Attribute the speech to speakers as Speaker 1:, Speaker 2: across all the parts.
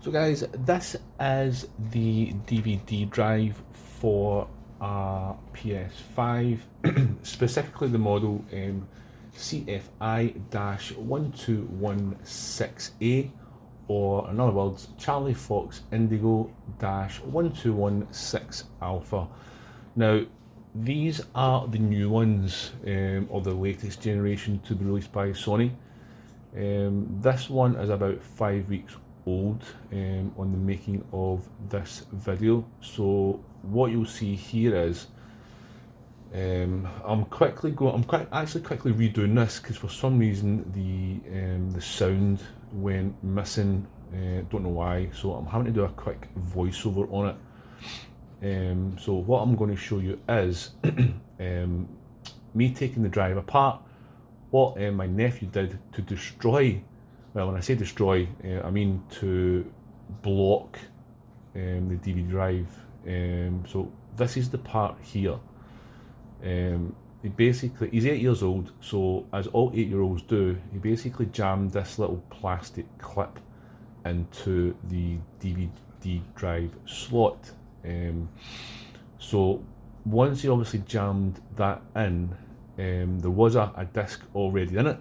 Speaker 1: So guys, this is the DVD drive for a PS5, specifically the model CFI-1216A, or in other words, Charlie Fox Indigo -1216 Alpha. Now, these are the new ones, or the latest generation to be released by Sony. This one is about 5 weeks old on the making of this video. So what you'll see here is I'm quickly redoing this because for some reason the sound went missing. Don't know why, so I'm having to do a quick voiceover on it. So what I'm going to show you is me taking the drive apart, what my nephew did to destroy, well, when I say destroy, I mean to block the DVD drive. So this is the part here. He's 8 years old, so as all 8-year-olds do, he basically jammed this little plastic clip into the DVD drive slot. So once he obviously jammed that in, there was a disc already in it,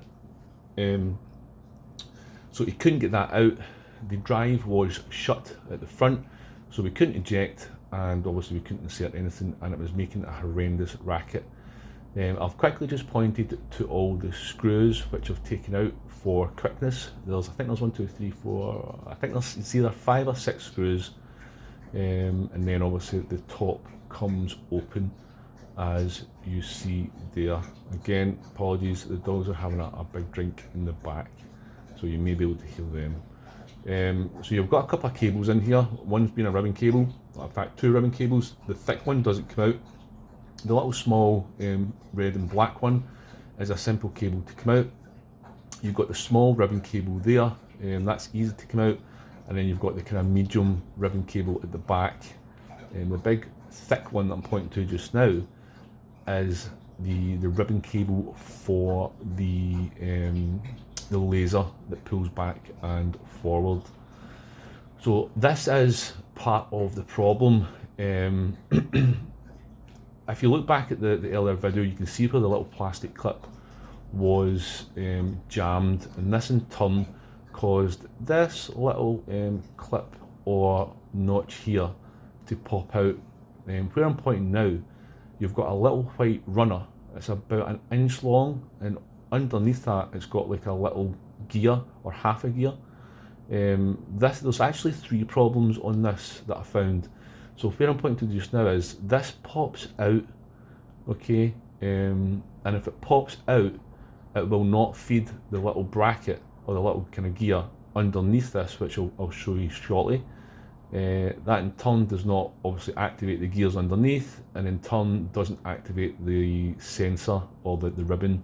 Speaker 1: so he couldn't get that out. The drive was shut at the front, so we couldn't eject, and obviously we couldn't insert anything, and it was making a horrendous racket. I've quickly just pointed to all the screws which I've taken out for quickness. I think there's 1, 2, 3, 4, I think it's either 5 or 6 screws, and then obviously the top comes open as you see there. Again, apologies, the dogs are having a big drink in the back, so you may be able to hear them. So you've got a couple of cables in here. One's been a ribbon cable, in fact 2 ribbon cables. The thick one doesn't come out. The little small red and black one is a simple cable to come out. You've got the small ribbon cable there, that's easy to come out, and then you've got the kind of medium ribbon cable at the back. The big thick one that I'm pointing to just now is the ribbon cable for the laser that pulls back and forward. So this is part of the problem. If you look back at the earlier video, you can see where the little plastic clip was jammed, and this in turn caused this little clip or notch here to pop out. Where I'm pointing now, you've got a little white runner. It's about 1 inch long, and underneath that it's got like a little gear or half a gear. There's actually 3 problems on this that I found. So where I'm pointing to just now is this pops out, okay, and if it pops out, it will not feed the little bracket or the little kind of gear underneath this, which I'll show you shortly. That in turn does not obviously activate the gears underneath, and in turn doesn't activate the sensor or the ribbon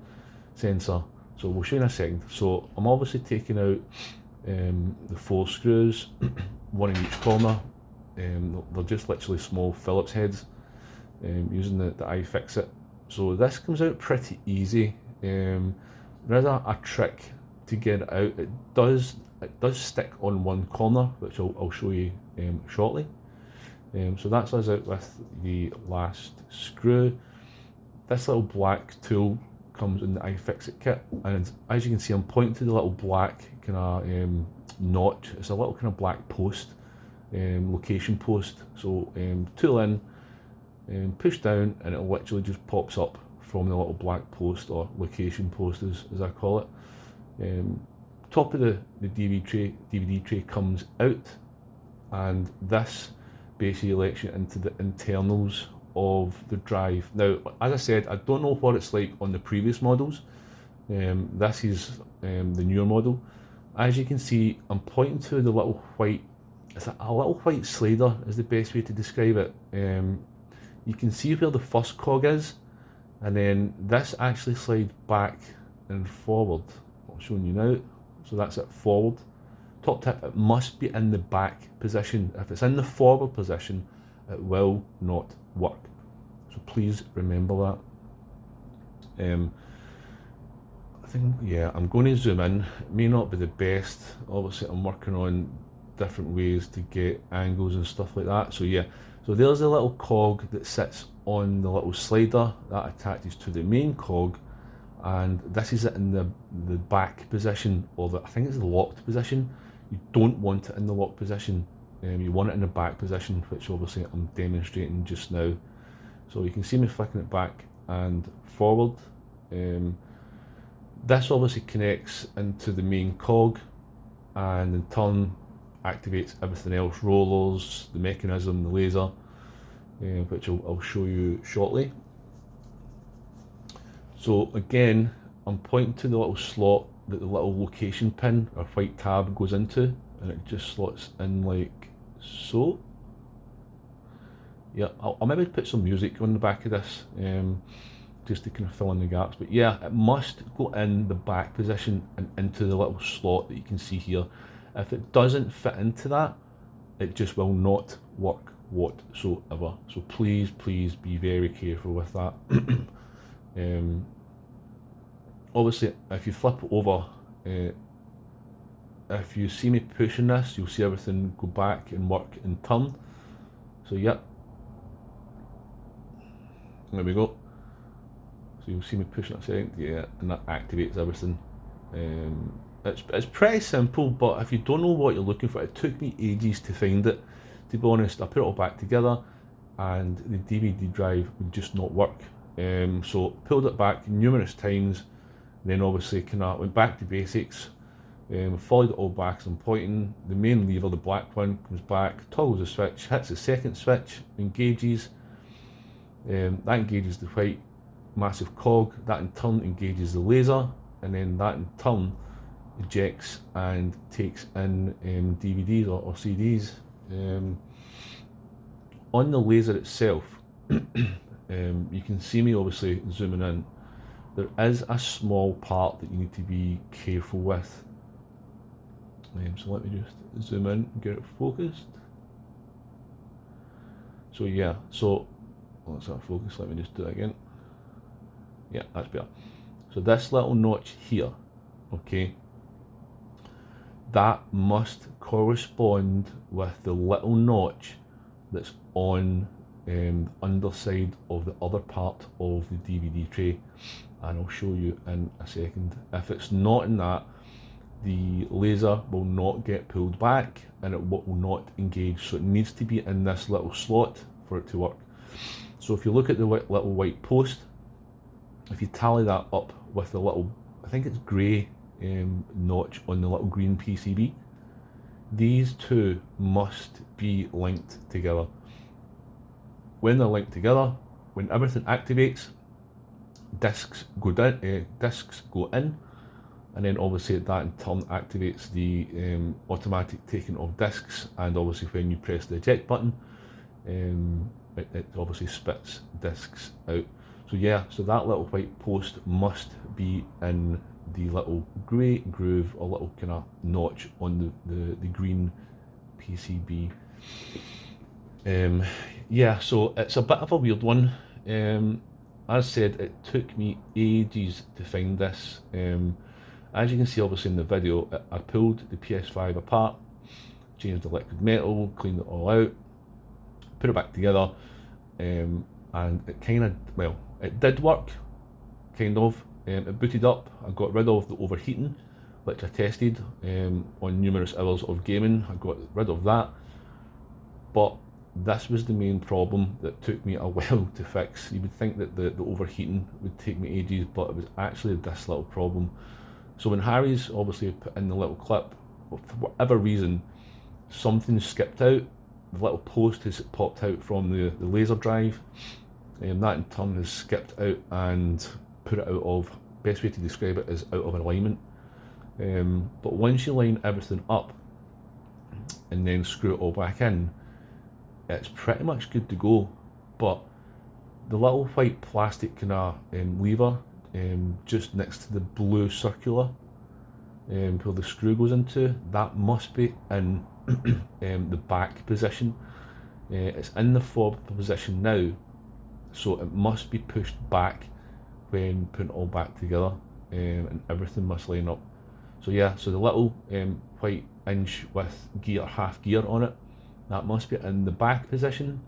Speaker 1: sensor. So we'll show you in a second. So I'm obviously taking out the 4 screws, 1 in each corner. They're just literally small Phillips heads, using the iFixit. So this comes out pretty easy. There is a trick to get it out. It does stick on one corner, which I'll show you shortly. So that's us out with the last screw. This little black tool comes in the iFixit kit, and as you can see, I'm pointing to the little black kind of notch. It's a little kind of black post, location post. So tool in, push down, and it literally just pops up from the little black post, or location post as I call it. Top of the DVD tray comes out, and this basically lets you into the internals of the drive. Now, as I said, I don't know what it's like on the previous models. This is the newer model. As you can see, I'm pointing to the little white, it's a little white slider is the best way to describe it. You can see where the first cog is, and then this actually slides back and forward. I'm showing you now. So that's it, forward. Top tip, it must be in the back position. If it's in the forward position, it will not work. So please remember that. I think, yeah, I'm going to zoom in. It may not be the best. Obviously, I'm working on different ways to get angles and stuff like that. So yeah, so there's a little cog that sits on the little slider that attaches to the main cog, and this is it in the back position, or I think it's the locked position. You don't want it in the locked position, you want it in the back position, which obviously I'm demonstrating just now. So you can see me flicking it back and forward. This obviously connects into the main cog, and in turn activates everything else, rollers, the mechanism, the laser, which I'll show you shortly. So again, I'm pointing to the little slot that the little location pin or white tab goes into, and it just slots in like so. Yeah, I'll maybe put some music on the back of this, just to kind of fill in the gaps. But yeah, it must go in the back position and into the little slot that you can see here. If it doesn't fit into that, it just will not work whatsoever. So please be very careful with that. Obviously, if you flip it over, if you see me pushing this, you'll see everything go back and work in turn. So yep, there we go. So you'll see me pushing it a second, yeah, and that activates everything. It's pretty simple, but if you don't know what you're looking for, it took me ages to find it. To be honest, I put it all back together and the DVD drive would just not work. So pulled it back numerous times, then obviously kind of went back to basics, followed it all back as I'm pointing. The main lever, the black one, comes back, toggles the switch, hits the second switch, engages. That engages the white massive cog, that in turn engages the laser, and then that in turn ejects and takes in DVDs or CDs. On the laser itself, you can see me obviously zooming in. There is a small part that you need to be careful with. So let me just zoom in and get it focused. So yeah, so let's not focus, let me just do that again. Yeah, that's better. So this little notch here, okay, that must correspond with the little notch that's on the underside of the other part of the DVD tray, and I'll show you in a second. If it's not in that, the laser will not get pulled back and it will not engage. So it needs to be in this little slot for it to work. So if you look at the little white post, if you tally that up with the little, I think it's grey notch on the little green PCB, these two must be linked together. When they're linked together, when everything activates, discs go in, and then obviously that in turn activates the automatic taking of discs, and obviously when you press the eject button, it obviously spits discs out. So yeah, so that little white post must be in the little grey groove or little kind of notch on the green PCB. Yeah, so it's a bit of a weird one. As said, it took me ages to find this. As you can see obviously in the video, I pulled the PS5 apart, changed the liquid metal, cleaned it all out, put it back together, and it kind of, well, it did work, kind of. It booted up, I got rid of the overheating, which I tested on numerous hours of gaming. I got rid of that, but this was the main problem that took me a while to fix. You would think that the overheating would take me ages, but it was actually this little problem. So when Harry's obviously put in the little clip, for whatever reason, something skipped out. The little post has popped out from the laser drive, and that in turn has skipped out and put it out of, best way to describe it is out of alignment. But once you line everything up and then screw it all back in, it's pretty much good to go. But the little white plastic kind of lever just next to the blue circular where the screw goes into, that must be in the back position. It's in the forward position now, so it must be pushed back when putting it all back together, and everything must line up. So yeah, so the little white inch with gear, half gear on it, that must be in the back position.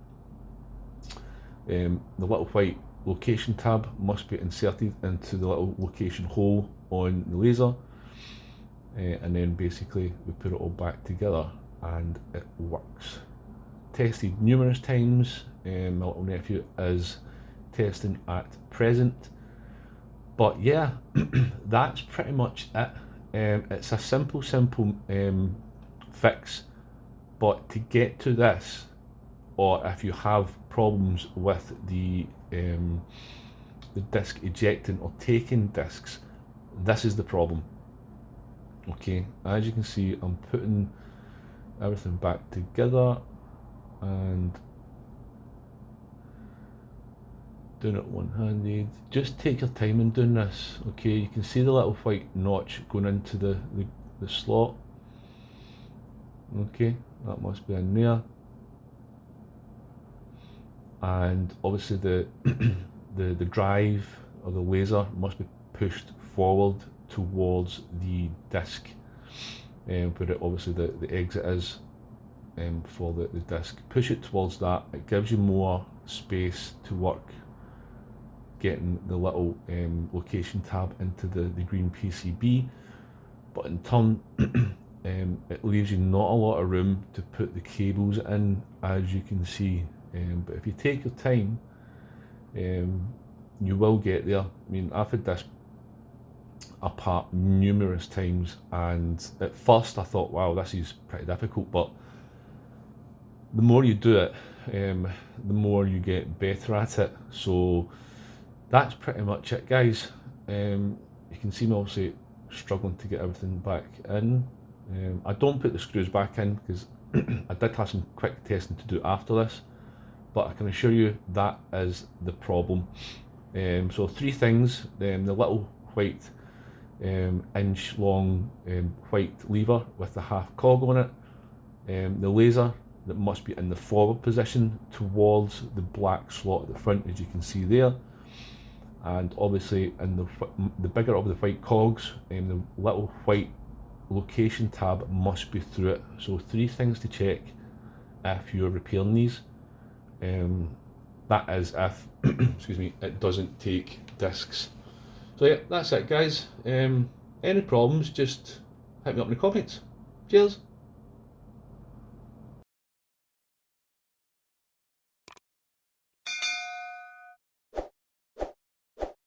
Speaker 1: The little white location tab must be inserted into the little location hole on the laser, and then basically we put it all back together and it works. Tested numerous times. My little nephew is testing at present, but yeah, that's pretty much it. It's a simple fix, but to get to this, or if you have problems with the disc ejecting or taking discs, this is the problem. Okay, as you can see, I'm putting everything back together and doing it one-handed. Just take your time in doing this. Okay, you can see the little white notch going into the slot. Okay, that must be in there. And obviously the the drive or the laser must be pushed forward towards the disc, where it, obviously the exit is for the disc. Push it towards that. It gives you more space to work getting the little location tab into the green PCB, but in turn it leaves you not a lot of room to put the cables in, as you can see. But if you take your time, you will get there. I mean, I've had this apart numerous times, and at first I thought, wow, this is pretty difficult, but the more you do it, the more you get better at it. So that's pretty much it, guys. You can see me obviously struggling to get everything back in. I don't put the screws back in because I did have some quick testing to do after this, but I can assure you that is the problem. So three things: the little white inch long white lever with the half cog on it, the laser that must be in the forward position towards the black slot at the front, as you can see there, and obviously in the bigger of the white cogs, the little white location tab must be through it. So three things to check if you're repairing these. That is if excuse me, it doesn't take discs. So yeah, that's it, guys. Any problems, just hit me up in the comments. Cheers.